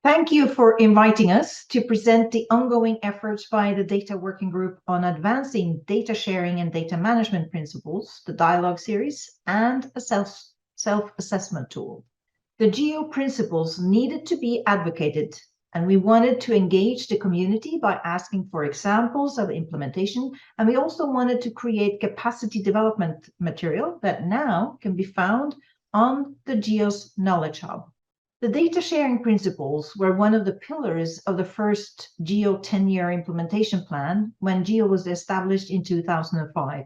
Thank you for inviting us to present the ongoing efforts by the Data Working Group on advancing data sharing and data management principles, the dialogue series, and a self-assessment tool. The GEO principles needed to be advocated, and we wanted to engage the community by asking for examples of implementation, and we also wanted to create capacity development material that now can be found on the GEO's Knowledge Hub. The data sharing principles were one of the pillars of the first GEO 10-year implementation plan when GEO was established in 2005.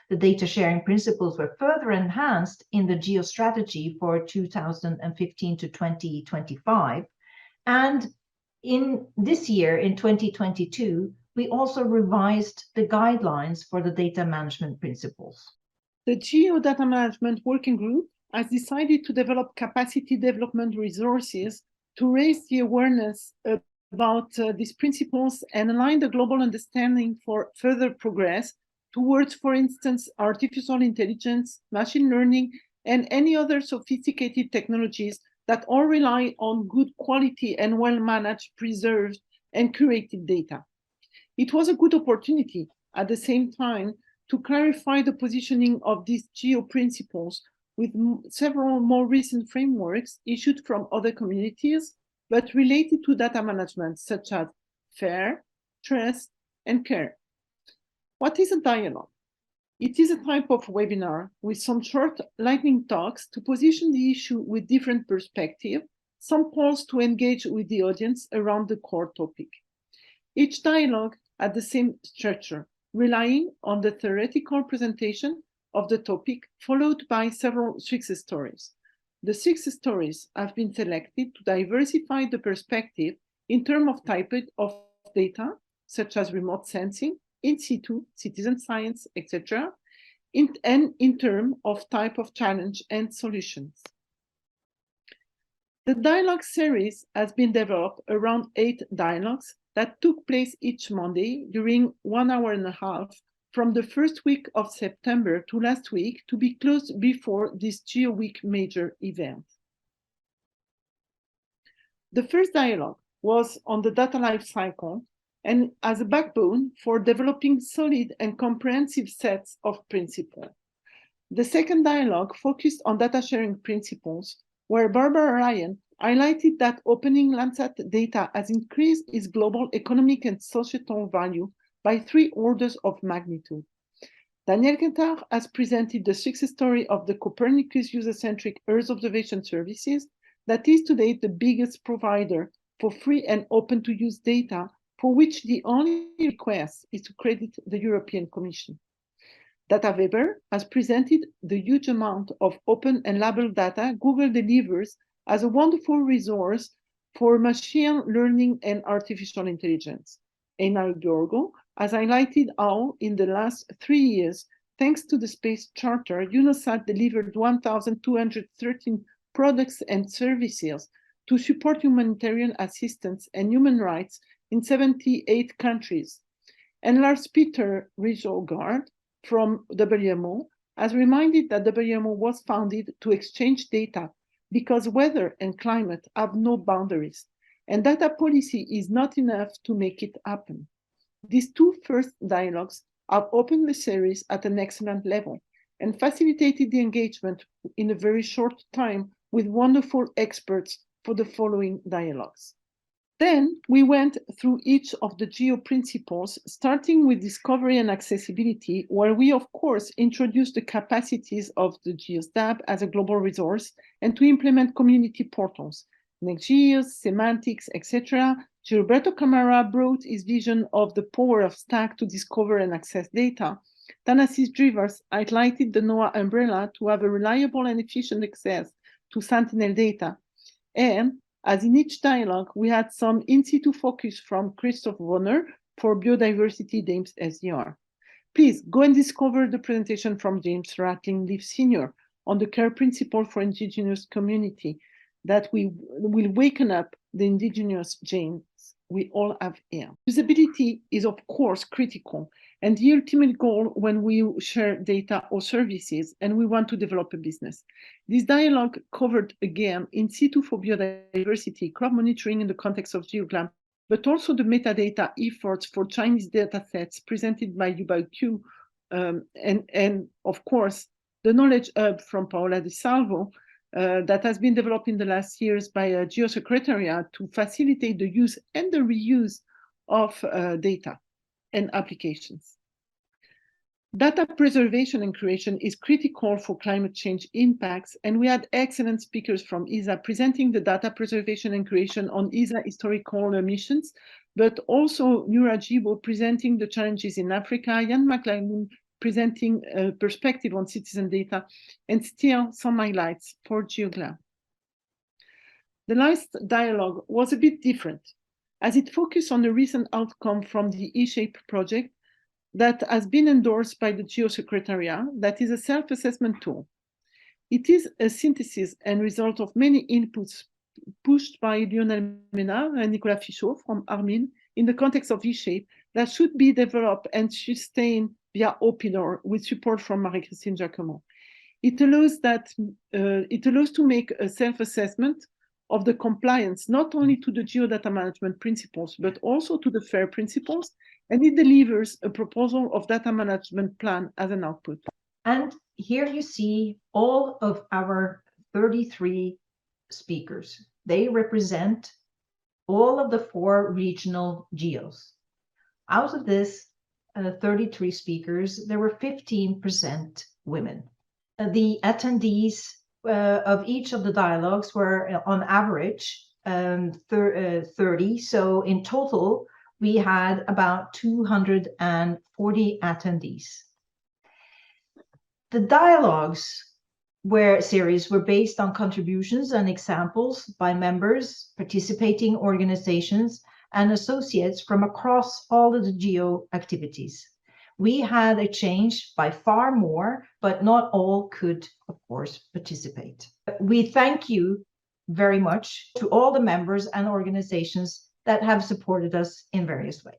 The data sharing principles were further enhanced in the GEO strategy for 2015 to 2025. And in this year, in 2022, we also revised the guidelines for the data management principles. The GEO Data Management Working Group has decided to develop capacity development resources to raise the awareness about these principles and align the global understanding for further progress towards, for instance, artificial intelligence, machine learning, and any other sophisticated technologies that all rely on good quality and well-managed, preserved, and curated data. It was a good opportunity, at the same time, to clarify the positioning of these GEO principles with several more recent frameworks issued from other communities, but related to data management, such as FAIR, trust, and care. What is a dialogue? It is a type of webinar with some short lightning talks to position the issue with different perspectives, some calls to engage with the audience around the core topic. Each dialogue had the same structure, relying on the theoretical presentation of the topic, followed by several success stories. The success stories have been selected to diversify the perspective in terms of type of data, such as remote sensing, in situ, citizen science, etc., and in terms of type of challenge and solutions. The dialogue series has been developed around 8 dialogues that took place each Monday during 1 hour and a half from the first week of September to last week, to be closed before this GEO Week major event. The first dialogue was on the data life cycle and as a backbone for developing solid and comprehensive sets of principles. The second dialogue focused on data sharing principles, where Barbara Ryan highlighted that opening Landsat data has increased its global economic and societal value by 3 orders of magnitude. Daniel Quintard has presented the success story of the Copernicus user-centric Earth observation services that is today the biggest provider for free and open-to-use data, for which the only request is to credit the European Commission. Data Weber has presented the huge amount of open and labeled data Google delivers as a wonderful resource for machine learning and artificial intelligence. Einar Georgo has highlighted how, in the last 3 years, thanks to the Space Charter, UNOSAT delivered 1,213 products and services to support humanitarian assistance and human rights in 78 countries. And Lars Peter Rijgaard from WMO has reminded that WMO was founded to exchange data because weather and climate have no boundaries, and data policy is not enough to make it happen. These 2 first dialogues have opened the series at an excellent level and facilitated the engagement in a very short time with wonderful experts for the following dialogues. Then we went through each of the GEO principles, starting with discovery and accessibility, where we, of course, introduced the capacities of the GeoSTAB as a global resource and to implement community portals, NextGeos, semantics, etc. Gilberto Camara brought his vision of the power of Stack to discover and access data. Thanasis Drivers highlighted the NOAA umbrella to have a reliable and efficient access to Sentinel data. And as in each dialogue, we had some in-situ focus from Christoph Wohner for biodiversity James SDR. Please go and discover the presentation from James Ratling-Leaf Sr. on the care principle for indigenous community that we will waken up the indigenous genes we all have here. Usability is of course critical, and the ultimate goal when we share data or services and we want to develop a business. This dialogue covered again in situ for biodiversity, crop monitoring in the context of GeoGlam, but also the metadata efforts for Chinese data sets presented by UBQ, and of course, the knowledge hub from Paola Di Salvo that has been developed in the last years by a GEO Secretariat to facilitate the use and the reuse of data and applications. Data preservation and curation is critical for climate change impacts, and we had excellent speakers from ESA presenting the data preservation and curation on ESA historical missions, but also Nura Jibo presenting the challenges in Africa, Jan McLaughlin presenting a perspective on citizen data, and still some highlights for GeoGlam. The last dialogue was a bit different, as it focused on the recent outcome from the eShape project that has been endorsed by the GEO Secretariat, that is a self-assessment tool. It is a synthesis and result of many inputs pushed by Lionel Menard and Nicolas Fichot from Armin in the context of eShape that should be developed and sustained via OpenOR with support from Marie-Christine Jacquemont. It allows to make a self-assessment of the compliance, not only to the geodata management principles, but also to the FAIR principles, and it delivers a proposal of data management plan as an output. And here you see all of our 33 speakers. They represent all of the 4 regional geos. Out of this 33 speakers, there were 15% women. The attendees of each of the dialogues were on average 30. So in total, we had about 240 attendees. The dialogues series were based on contributions and examples by members, participating organizations, and associates from across all of the GEO activities. We had a change by far more, but not all could, of course, participate. We thank you very much to all the members and organizations that have supported us in various ways.